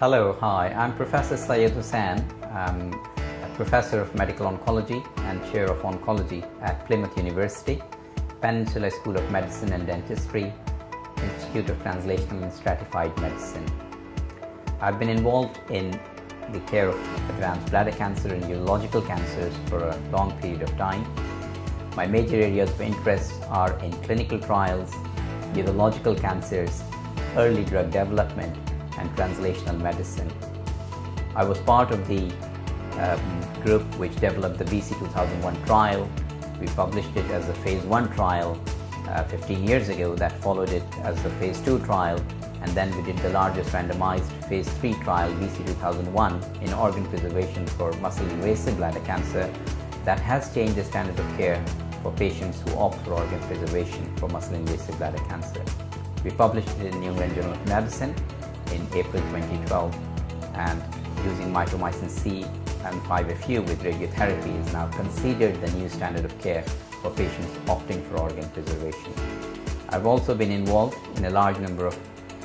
Hello, hi, I'm Professor Syed Hussain. I'm a professor of medical oncology and chair of oncology at Plymouth University, Peninsula School of Medicine and Dentistry, Institute of Translational and Stratified Medicine. I've been involved in the care of advanced bladder cancer and urological cancers for a long period of time. My major areas of interest are in clinical trials, urological cancers, early drug development, and translational medicine. I was part of the group which developed the BC 2001 trial. We published it as a phase 1 trial 15 years ago, that followed it as a phase 2 trial, and then we did the largest randomized phase 3 trial, BC 2001, in organ preservation for muscle invasive bladder cancer. That has changed the standard of care for patients who opt for organ preservation for muscle invasive bladder cancer. We published it in New England Journal of Medicine in April 2012, and using mitomycin C and 5-FU with radiotherapy is now considered the new standard of care for patients opting for organ preservation. I've also been involved in a large number of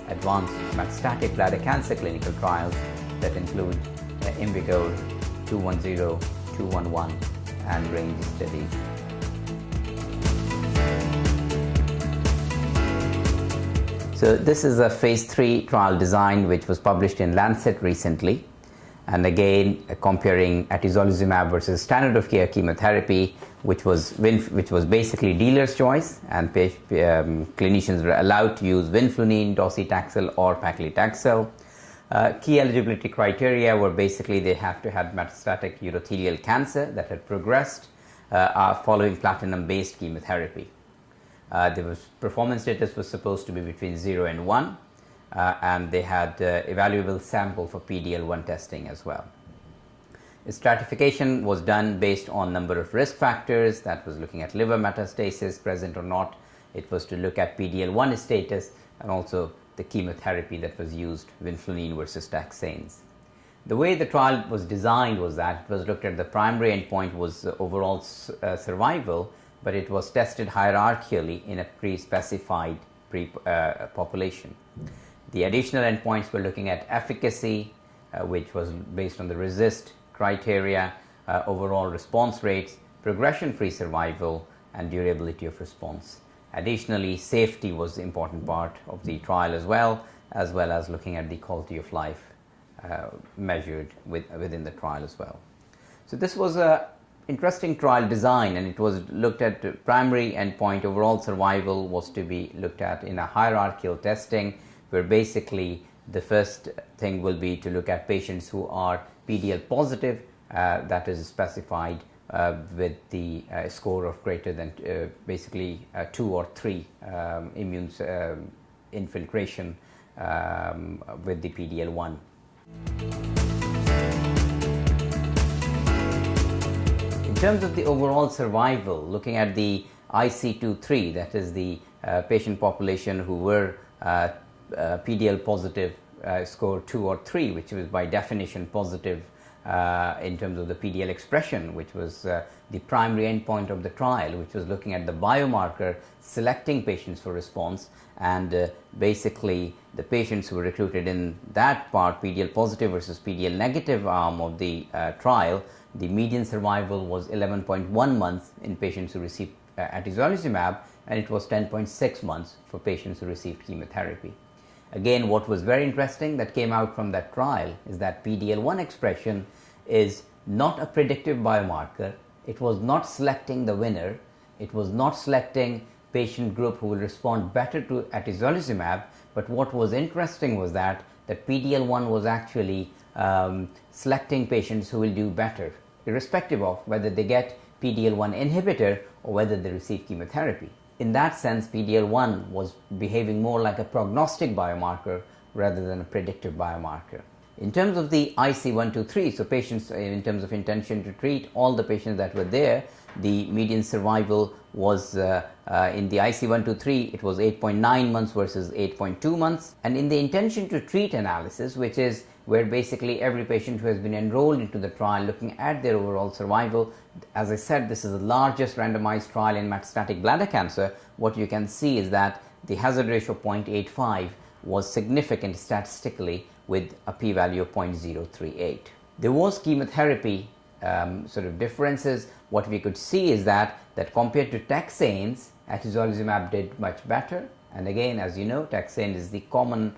advanced metastatic bladder cancer clinical trials that include IMvigor, 210, 211, and range studies. So this is a phase 3 trial design which was published in Lancet recently, and again comparing atezolizumab versus standard of care chemotherapy, which was basically dealer's choice, and clinicians were allowed to use vinflunine, docetaxel, or paclitaxel. Key eligibility criteria were basically they have to have metastatic urothelial cancer that had progressed following platinum-based chemotherapy. The performance status was supposed to be between 0 and 1, and they had evaluable sample for PD-L1 testing as well. The stratification was done based on number of risk factors. That was looking at liver metastasis present or not. It was to look at PD-L1 status and also the chemotherapy that was used, vinflunine versus taxanes. The way the trial was designed was that it was looked at the primary endpoint was overall survival, but it was tested hierarchically in a pre-specified population. The additional endpoints were looking at efficacy, which was based on the RECIST criteria, overall response rates, progression-free survival, and durability of response. Additionally, safety was the important part of the trial as well as looking at the quality of life measured within the trial as well. So this was a interesting trial design, and it was looked at primary endpoint overall survival was to be looked at in a hierarchical testing, where basically the first thing will be to look at patients who are PDL positive, that is specified with the score of greater than basically 2 or 3 immune infiltration with the PDL1. In terms of the overall survival, looking at the IC23, that is the patient population who were PDL positive, score 2 or 3, which was by definition positive in terms of the PDL expression, which was the primary endpoint of the trial, which was looking at the biomarker, selecting patients for response, and basically the patients who were recruited in that part, PDL positive versus PDL negative arm of the trial, the median survival was 11.1 months in patients who received atezolizumab, and it was 10.6 months for patients who received chemotherapy. Again, what was very interesting that came out from that trial is that PDL1 expression is not a predictive biomarker. It was not selecting the winner. It was not selecting patient group who will respond better to atezolizumab, but what was interesting was that PDL1 was actually selecting patients who will do better, irrespective of whether they get PDL1 inhibitor or whether they receive chemotherapy. In that sense, PDL1 was behaving more like a prognostic biomarker rather than a predictive biomarker. In terms of the IC123, so patients in terms of intention to treat, all the patients that were there, the median survival was in the IC123, it was 8.9 months versus 8.2 months. And in the intention to treat analysis, which is where basically every patient who has been enrolled into the trial looking at their overall survival, as I said, this is the largest randomized trial in metastatic bladder cancer. What you can see is that the hazard ratio of 0.85 was significant statistically with a p-value of 0.038. There was chemotherapy sort of differences. What we could see is that compared to taxanes, atezolizumab did much better. And again, as you know, taxane is the common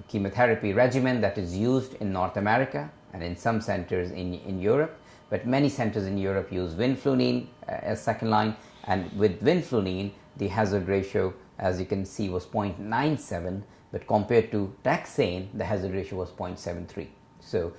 chemotherapy regimen that is used in North America and in some centers in Europe. But many centers in Europe use vinflunine as second line, and with vinflunine, the hazard ratio, as you can see, was 0.97, but compared to taxane, the hazard ratio was 0.73. So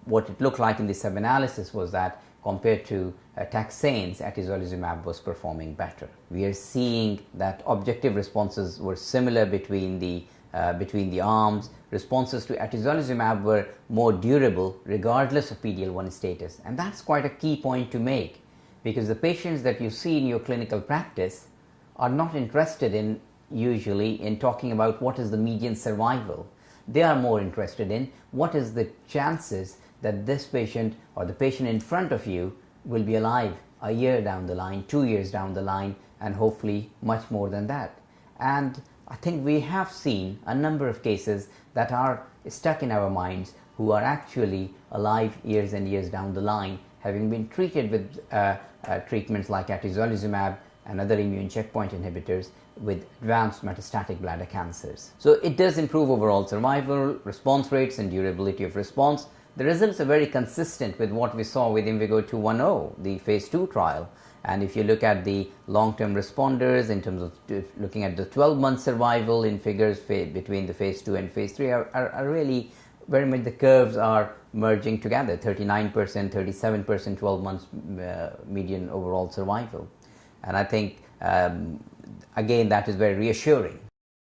what it looked like in the sub-analysis was that compared to taxanes, atezolizumab was performing better. We are seeing that objective responses were similar between the arms. Responses to atezolizumab were more durable regardless of PD-L1 status, and that's quite a key point to make, because the patients that you see in your clinical practice are not interested in usually in talking about what is the median survival. They are more interested in what is the chances that this patient or the patient in front of you will be alive a year down the line, 2 years down the line, and hopefully much more than that. And I think we have seen a number of cases that are stuck in our minds who are actually alive years and years down the line, having been treated with treatments like atezolizumab and other immune checkpoint inhibitors with advanced metastatic bladder cancers. So it does improve overall survival, response rates, and durability of response. The results are very consistent with what we saw with INVIGO 210, the phase 2 trial. And if you look at the long-term responders in terms of looking at the 12-month survival in figures between the phase 2 and phase 3 are really very much, the curves are merging together, 39%, 37%, 12 months median overall survival. And I think, again, that is very reassuring.